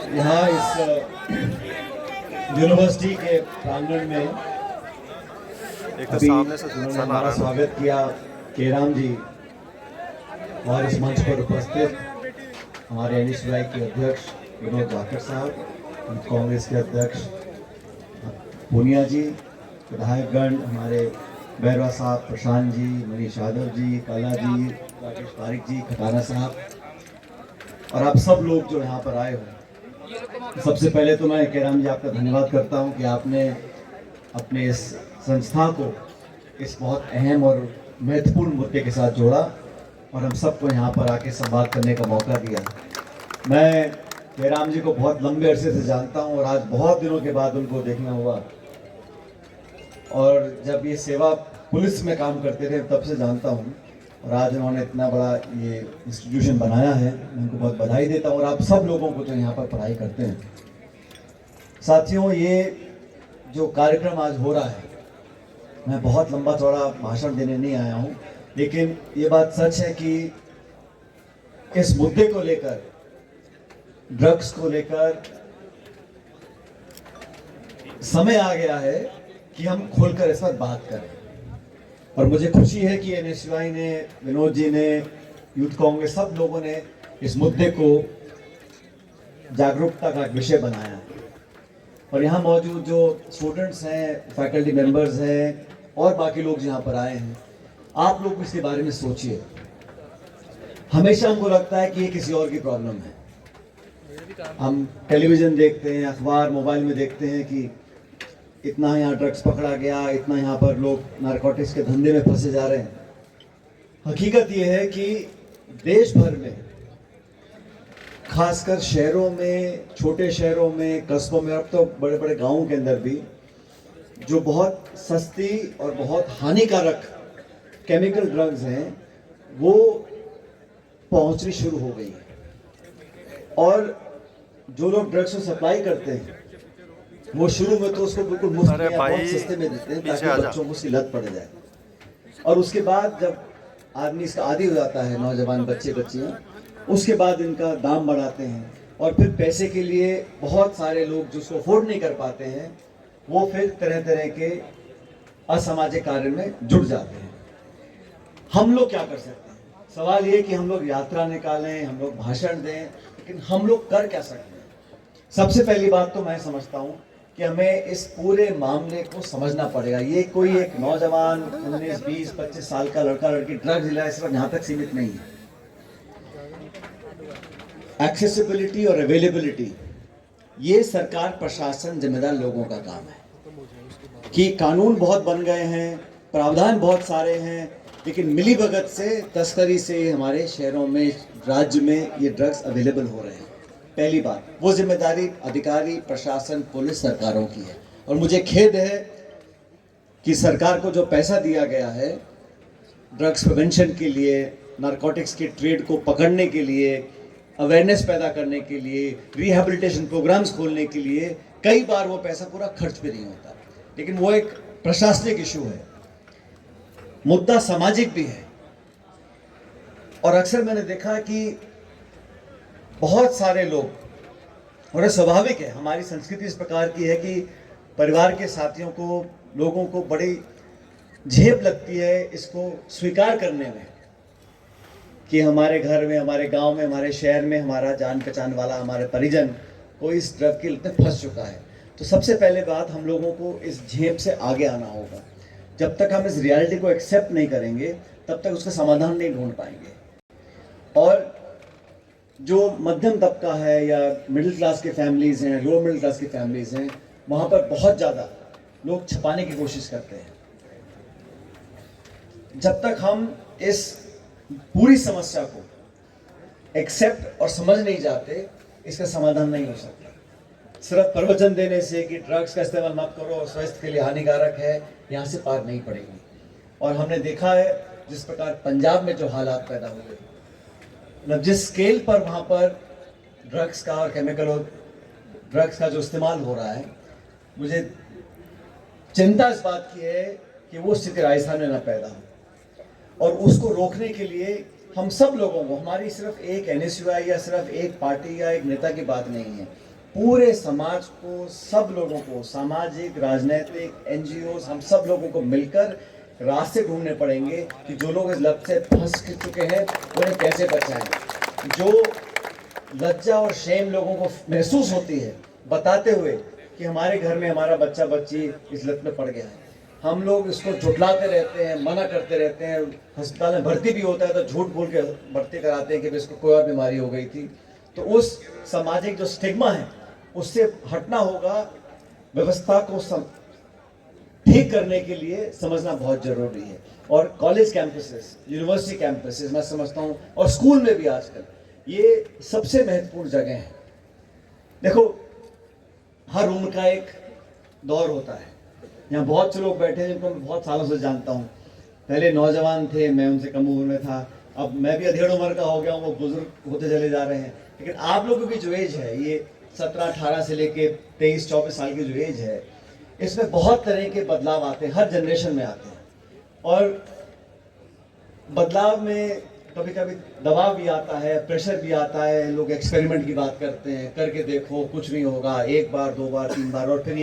यहाँ इस यूनिवर्सिटी के प्रांगण में एक तो अभी सामने से उन्होंने सन आ हमारा रहा है ना। स्वागत किया केराम जी और इस मंच पर उपस्थित हमारे एनएसयूआई के अध्यक्ष विनोद जाखड़ साहब, कांग्रेस के अध्यक्ष पूनिया जी, विधायकगण हमारे बैरवा साहब, प्रशांत जी, मनीष यादव जी, काला जी, राकेश पारिक जी, खटाना साहब और आप सब लोग जो यहाँ पर आए हो। सबसे पहले तो मैं केराम जी आपका धन्यवाद करता हूँ कि आपने अपने इस संस्था को इस बहुत अहम और महत्वपूर्ण मुद्दे के साथ जोड़ा और हम सबको यहाँ पर आके संवाद करने का मौका दिया। मैं केराम जी को बहुत लंबे अरसे से जानता हूँ और आज बहुत दिनों के बाद उनको देखना हुआ और जब ये सेवा पुलिस में काम करते थे तब से जानता हूँ और आज उन्होंने इतना बड़ा ये इंस्टीट्यूशन बनाया है, मैं उनको बहुत बधाई देता हूँ और आप सब लोगों को जो यहाँ पर पढ़ाई करते हैं। साथियों, ये जो कार्यक्रम आज हो रहा है, मैं बहुत लंबा चौड़ा भाषण देने नहीं आया हूँ, लेकिन ये बात सच है कि इस मुद्दे को लेकर, ड्रग्स को लेकर समय आ गया है कि हम खुलकर इस पर बात करें। और मुझे खुशी है कि एनएसयूआई ने, विनोद जी ने, यूथ कांग्रेस, सब लोगों ने इस मुद्दे को जागरूकता का विषय बनाया है। और यहाँ मौजूद जो स्टूडेंट्स हैं, फैकल्टी मेंबर्स हैं और बाकी लोग यहाँ पर आए हैं, आप लोग इसके बारे में सोचिए। हमेशा हमको लगता है कि ये किसी और की प्रॉब्लम है। हम टेलीविजन देखते हैं, अखबार, मोबाइल में देखते हैं कि इतना यहाँ ड्रग्स पकड़ा गया, इतना यहाँ पर लोग नारकोटिक्स के धंधे में फंसे जा रहे हैं। हकीकत ये है कि देश भर में, खासकर शहरों में, छोटे शहरों में, कस्बों में, अब तो बड़े बड़े गांवों के अंदर भी, जो बहुत सस्ती और बहुत हानिकारक केमिकल ड्रग्स हैं, वो पहुंचनी शुरू हो गई है। और जो लोग ड्रग्स को सप्लाई करते हैं वो शुरू में तो उसको बिल्कुल मुफ्त में या बहुत सस्ते में देते हैं ताकि बच्चों को उसकी लत पड़ जाए। और उसके बाद जब आदमी इसका आदी हो जाता है, नौजवान बच्चे बच्चियां, उसके बाद इनका दाम बढ़ाते हैं और फिर पैसे के लिए बहुत सारे लोग जो उसको अफोर्ड नहीं कर पाते हैं वो फिर तरह तरह के असामाजिक कार्य में जुड़ जाते हैं। हम लोग क्या कर सकते हैं? सवाल ये कि हम लोग यात्रा निकालें, हम लोग भाषण दें, लेकिन हम लोग कर क्या सकते हैं? सबसे पहली बात तो मैं समझता हूँ कि हमें इस पूरे मामले को समझना पड़ेगा। ये कोई एक नौजवान 19, 20, 25 साल का लड़का लड़की ड्रग्स ले सिर्फ यहाँ तक सीमित नहीं है। एक्सेसिबिलिटी और अवेलेबिलिटी, ये सरकार, प्रशासन, जिम्मेदार लोगों का काम है कि कानून बहुत बन गए हैं, प्रावधान बहुत सारे हैं, लेकिन मिलीभगत से, तस्करी से हमारे शहरों में, राज्य में ये ड्रग्स अवेलेबल हो रहे हैं। पहली बात, वो जिम्मेदारी अधिकारी, प्रशासन, पुलिस, सरकारों की है। और मुझे खेद है कि सरकार को जो पैसा दिया गया है ड्रग्स प्रिवेंशन के लिए, नारकोटिक्स के ट्रेड को पकड़ने के लिए, अवेयरनेस पैदा करने के लिए, रिहैबिलिटेशन प्रोग्राम्स खोलने के लिए, कई बार वो पैसा पूरा खर्च पे नहीं होता। लेकिन वो एक प्रशासनिक इशू है, मुद्दा सामाजिक भी है। और अक्सर मैंने देखा कि बहुत सारे लोग, और स्वाभाविक है, हमारी संस्कृति इस प्रकार की है कि परिवार के साथियों को, लोगों को बड़ी झेप लगती है इसको स्वीकार करने में कि हमारे घर में, हमारे गांव में, हमारे शहर में हमारा जान पहचान वाला, हमारे परिजन कोई इस ड्रग की लत में फंस चुका है। तो सबसे पहले बात, हम लोगों को इस झेप से आगे आना होगा। जब तक हम इस रियलिटी को एक्सेप्ट नहीं करेंगे तब तक उसका समाधान नहीं ढूंढ पाएंगे। और जो मध्यम तबका है या मिडिल क्लास के फैमिलीज हैं, लोअर मिडिल क्लास की फैमिलीज हैं, वहां पर बहुत ज़्यादा लोग छुपाने की कोशिश करते हैं। जब तक हम इस पूरी समस्या को एक्सेप्ट और समझ नहीं जाते, इसका समाधान नहीं हो सकता। सिर्फ प्रवचन देने से कि ड्रग्स का इस्तेमाल मत करो, स्वास्थ्य के लिए हानिकारक है, यहाँ से पार नहीं पड़ेगी। और हमने देखा है जिस प्रकार पंजाब में जो हालात पैदा हुए, मतलब जिस स्केल पर वहाँ पर ड्रग्स का और केमिकल और ड्रग्स का जो इस्तेमाल हो रहा है, मुझे चिंता इस बात की है कि वो स्थिति राजस्थान में न पैदा हो। और उसको रोकने के लिए हम सब लोगों को, हमारी सिर्फ एक एनएसयूआई या सिर्फ एक पार्टी या एक नेता की बात नहीं है, पूरे समाज को, सब लोगों को, सामाजिक, राजनीतिक, एनजीओ, हम सब लोगों को मिलकर रास्ते ढूंढने पड़ेंगे कि जो लोग इस लत से फंस चुके हैं उन्हें कैसे बचाएं। जो लज्जा और शेम लोगों को महसूस होती है बताते हुए कि हमारे घर में हमारा बच्चा बच्ची इस लत में पड़ गया है, हम लोग इसको झुठलाते रहते हैं, मना करते रहते हैं, अस्पताल में भर्ती भी होता है तो झूठ बोल के भर्ती कराते हैं कि इसको कोई और बीमारी हो गई थी। तो उस सामाजिक जो स्टिग्मा है उससे हटना होगा। व्यवस्था को ठीक करने के लिए समझना बहुत जरूरी है। और कॉलेज कैंपसेस, यूनिवर्सिटी कैंपसेस, मैं समझता हूँ, और स्कूल में भी आजकल ये सबसे महत्वपूर्ण जगह है। देखो, हर उम्र का एक दौर होता है। यहाँ बहुत से लोग बैठे हैं जिनको मैं बहुत सालों से जानता हूँ। पहले नौजवान थे, मैं उनसे कम उम्र में था, अब मैं भी अधेड़ उम्र का हो गया हूँ, वो बुजुर्ग होते चले जा रहे हैं। लेकिन आप लोगों की जो एज है, ये 17-18 से लेके 23-24 साल की जो एज है, इसमें बहुत तरह के बदलाव आते हैं, हर जनरेशन में आते हैं। और बदलाव में कभी कभी दबाव भी आता है, प्रेशर भी आता है। लोग एक्सपेरिमेंट की बात करते हैं, करके देखो कुछ नहीं होगा, 1 बार 2 बार 3 बार, और फिर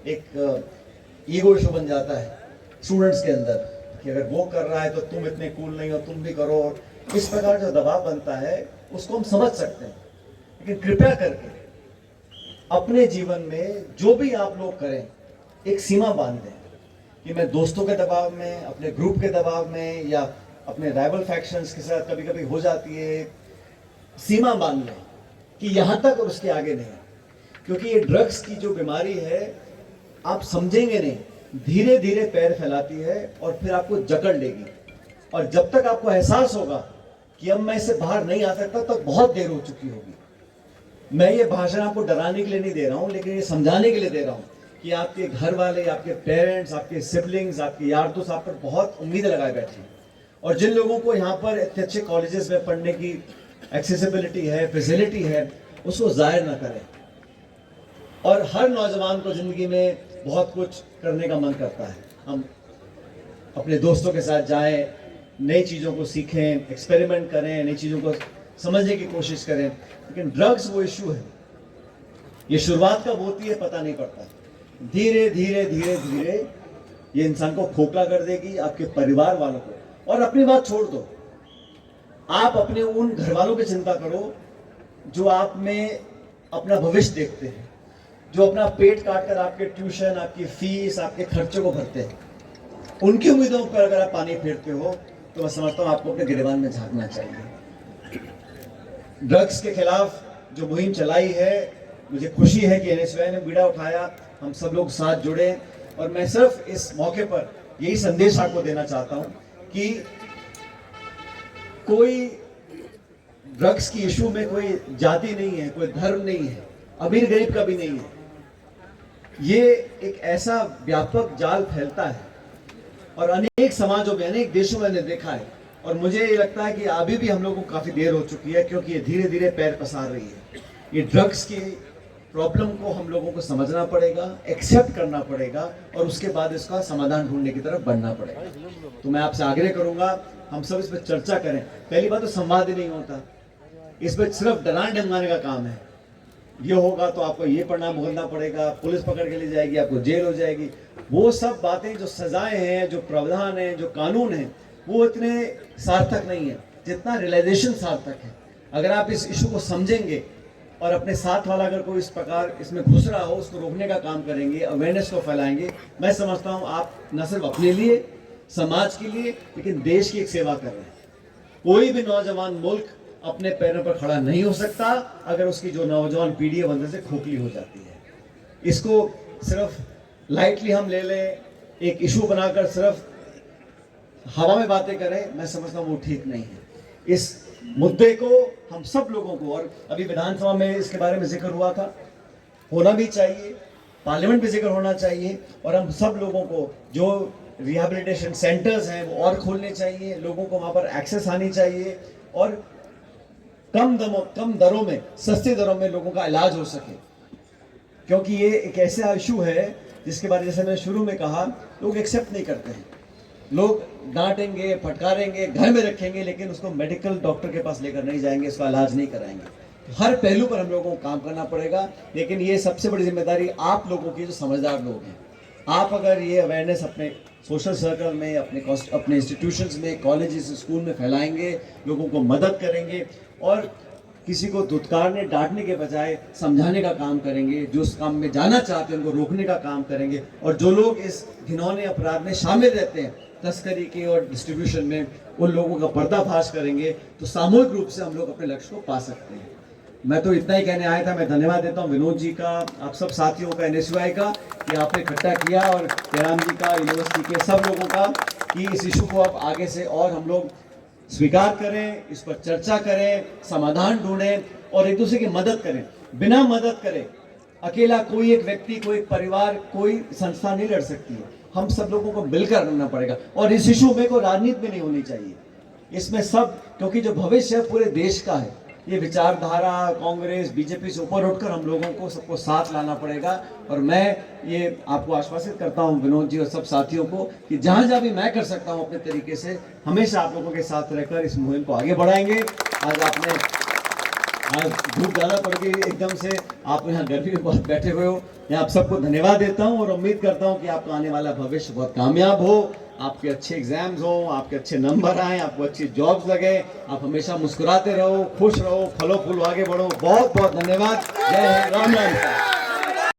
एक ईगो इशू बन जाता है स्टूडेंट्स के अंदर कि अगर वो कर रहा है तो तुम इतने कूल नहीं हो, तुम भी करो। और इस प्रकार जो दबाव बनता है उसको हम समझ सकते हैं, लेकिन कृपया करके अपने जीवन में जो भी आप लोग करें एक सीमा बांध दें कि मैं दोस्तों के दबाव में, अपने ग्रुप के दबाव में, या अपने राइवल फैक्शंस के साथ कभी कभी हो जाती है। सीमा बांध लें कि यहाँ तक और उसके आगे नहीं, क्योंकि ये ड्रग्स की जो बीमारी है आप समझेंगे नहीं, धीरे धीरे पैर फैलाती है और फिर आपको जकड़ लेगी। और जब तक आपको एहसास होगा कि अब मैं इससे बाहर नहीं आ सकता, तब बहुत देर हो चुकी होगी। मैं ये भाषण आपको डराने के लिए नहीं दे रहा हूँ, लेकिन ये समझाने के लिए दे रहा हूँ कि आपके घर वाले, आपके पेरेंट्स, आपके सिबलिंग्स, आपके यार दोस्त आप पर बहुत उम्मीदें लगाए बैठे हैं। और जिन लोगों को यहाँ पर अच्छे अच्छे कॉलेजेस में पढ़ने की एक्सेसिबिलिटी है, फैसिलिटी है, उसको ज़ाहिर ना करें। और हर नौजवान को ज़िंदगी में बहुत कुछ करने का मन करता है। हम अपने दोस्तों के साथ जाएं, नई चीज़ों को सीखें, एक्सपेरिमेंट करें, नई चीज़ों को समझने की कोशिश करें। लेकिन ड्रग्स वो इशू है, ये शुरुआत कब होती है पता नहीं पड़ता। धीरे धीरे धीरे धीरे ये इंसान को खोखला कर देगी, आपके परिवार वालों को। और अपनी बात छोड़ दो, आप अपने उन घर वालों की चिंता करो जो आप में अपना भविष्य देखते हैं, जो अपना पेट काट कर आपके ट्यूशन, आपकी फीस, आपके खर्चों को भरते हैं। उनकी उम्मीदों पर अगर आप पानी फेरते हो तो मैं समझता हूँ आपको अपने गिरबान में झांकना चाहिए। ड्रग्स के खिलाफ जो मुहिम चलाई है, मुझे खुशी है कि NSY ने बीड़ा उठाया, हम सब लोग साथ जुड़े। और मैं सिर्फ इस मौके पर यही संदेश आपको देना चाहता हूँ कि कोई ड्रग्स की इशू में कोई जाति नहीं है, कोई धर्म नहीं है, अमीर गरीब का भी नहीं है। ये एक ऐसा व्यापक जाल फैलता है और अनेक समाजों में, अनेक देशों में मैंने देखा है। और मुझे ये लगता है कि अभी भी हम लोगों को काफ़ी देर हो चुकी है, क्योंकि ये धीरे धीरे पैर पसार रही है। ये ड्रग्स की प्रॉब्लम को हम लोगों को समझना पड़ेगा, एक्सेप्ट करना पड़ेगा, और उसके बाद इसका समाधान ढूंढने की तरफ बढ़ना पड़ेगा। तो मैं आपसे आग्रह करूंगा, हम सब इस पर चर्चा करें। पहली बात तो संवाद ही नहीं होता, इस पर सिर्फ डराने धमकाने का काम है। ये होगा तो आपको ये परिणाम भुगतना पड़ेगा, पुलिस पकड़ के ले जाएगी, आपको जेल हो जाएगी। वो सब बातें, जो सजाएं हैं, जो प्रावधान है, जो कानून है, वो इतने सार्थक नहीं है जितना रियलाइजेशन सार्थक है। अगर आप इस इशू को समझेंगे और अपने साथ वाला अगर कोई इस प्रकार इसमें घुस रहा हो, उसको रोकने का काम करेंगे, अवेयरनेस को फैलाएंगे, मैं समझता हूँ आप न सिर्फ अपने लिए, समाज के लिए, लेकिन देश की एक सेवा कर रहे हैं। कोई भी नौजवान मुल्क अपने पैरों पर खड़ा नहीं हो सकता अगर उसकी जो नौजवान पीढ़ी है वंदे से खोखली हो जाती है। इसको सिर्फ लाइटली हम ले लें, एक इशू बनाकर सिर्फ हवा में बातें करें, मैं समझता हूँ वो ठीक नहीं है। इस मुद्दे को हम सब लोगों को, और अभी विधानसभा में इसके बारे में जिक्र हुआ था, होना भी चाहिए, पार्लियामेंट में जिक्र होना चाहिए, और हम सब लोगों को जो रिहैबिलिटेशन सेंटर्स हैं वो और खोलने चाहिए, लोगों को वहाँ पर एक्सेस आनी चाहिए, और कम दरों में, सस्ती दरों में लोगों का इलाज हो सके। क्योंकि ये एक ऐसा इशू है जिसके बारे में, जैसे मैंने शुरू में कहा, लोग एक्सेप्ट नहीं करते हैं। लोग डांटेंगे, फटकारेंगे, घर में रखेंगे, लेकिन उसको मेडिकल डॉक्टर के पास लेकर नहीं जाएंगे, उसका इलाज नहीं कराएंगे। हर पहलू पर हम लोगों को काम करना पड़ेगा, लेकिन ये सबसे बड़ी जिम्मेदारी आप लोगों की, जो समझदार लोग हैं। आप अगर ये अवेयरनेस अपने सोशल सर्कल में, अपने इंस्टीट्यूशंस में, कॉलेजेस, स्कूल में फैलाएंगे, लोगों को मदद करेंगे और किसी को धुतकारने डांटने के बजाय समझाने का काम करेंगे, जो उस काम में जाना चाहते हैं उनको रोकने का काम करेंगे, और जो लोग इस घिनौने अपराध में शामिल रहते हैं, तस्करी के और डिस्ट्रीब्यूशन में, उन लोगों का पर्दाफाश करेंगे, तो सामूहिक रूप से हम लोग अपने लक्ष्य को पा सकते हैं। मैं तो इतना ही कहने आया था। मैं धन्यवाद देता हूं विनोद जी का, आप सब साथियों का, NSUI का, कि आपने इकट्ठा किया, और जयराम जी का, यूनिवर्सिटी के सब लोगों का, कि इस इशू को अब आगे से और हम लोग स्वीकार करें, इस पर चर्चा करें, समाधान ढूंढें और एक दूसरे की मदद करें। बिना मदद करें अकेला कोई एक व्यक्ति, कोई एक परिवार, कोई संस्था नहीं लड़ सकती है। हम सब लोगों को मिलकर लड़ना पड़ेगा, और इस इशू में कोई राजनीति में नहीं होनी चाहिए। इसमें सब, क्योंकि जो भविष्य है पूरे देश का है, ये विचारधारा कांग्रेस बीजेपी से ऊपर उठकर हम लोगों को सबको साथ लाना पड़ेगा। और मैं ये आपको आश्वासित करता हूं विनोद जी और सब साथियों को, कि जहां जहां भी मैं कर सकता हूं अपने तरीके से, हमेशा आप लोगों के साथ रहकर इस मुहिम को आगे बढ़ाएंगे। आज धूप ज़्यादा पड़ गई एकदम से, आप यहाँ गर्मी में बहुत बैठे हुए हो, मैं आप सबको धन्यवाद देता हूँ और उम्मीद करता हूँ कि आपका आने वाला भविष्य बहुत कामयाब हो, आपके अच्छे एग्जाम्स हो, आपके अच्छे नंबर आए, आपको अच्छी जॉब्स लगे, आप हमेशा मुस्कुराते रहो, खुश रहो, फलो फूलो आगे बढ़ो। बहुत बहुत धन्यवाद। जय हिंद, राम राम।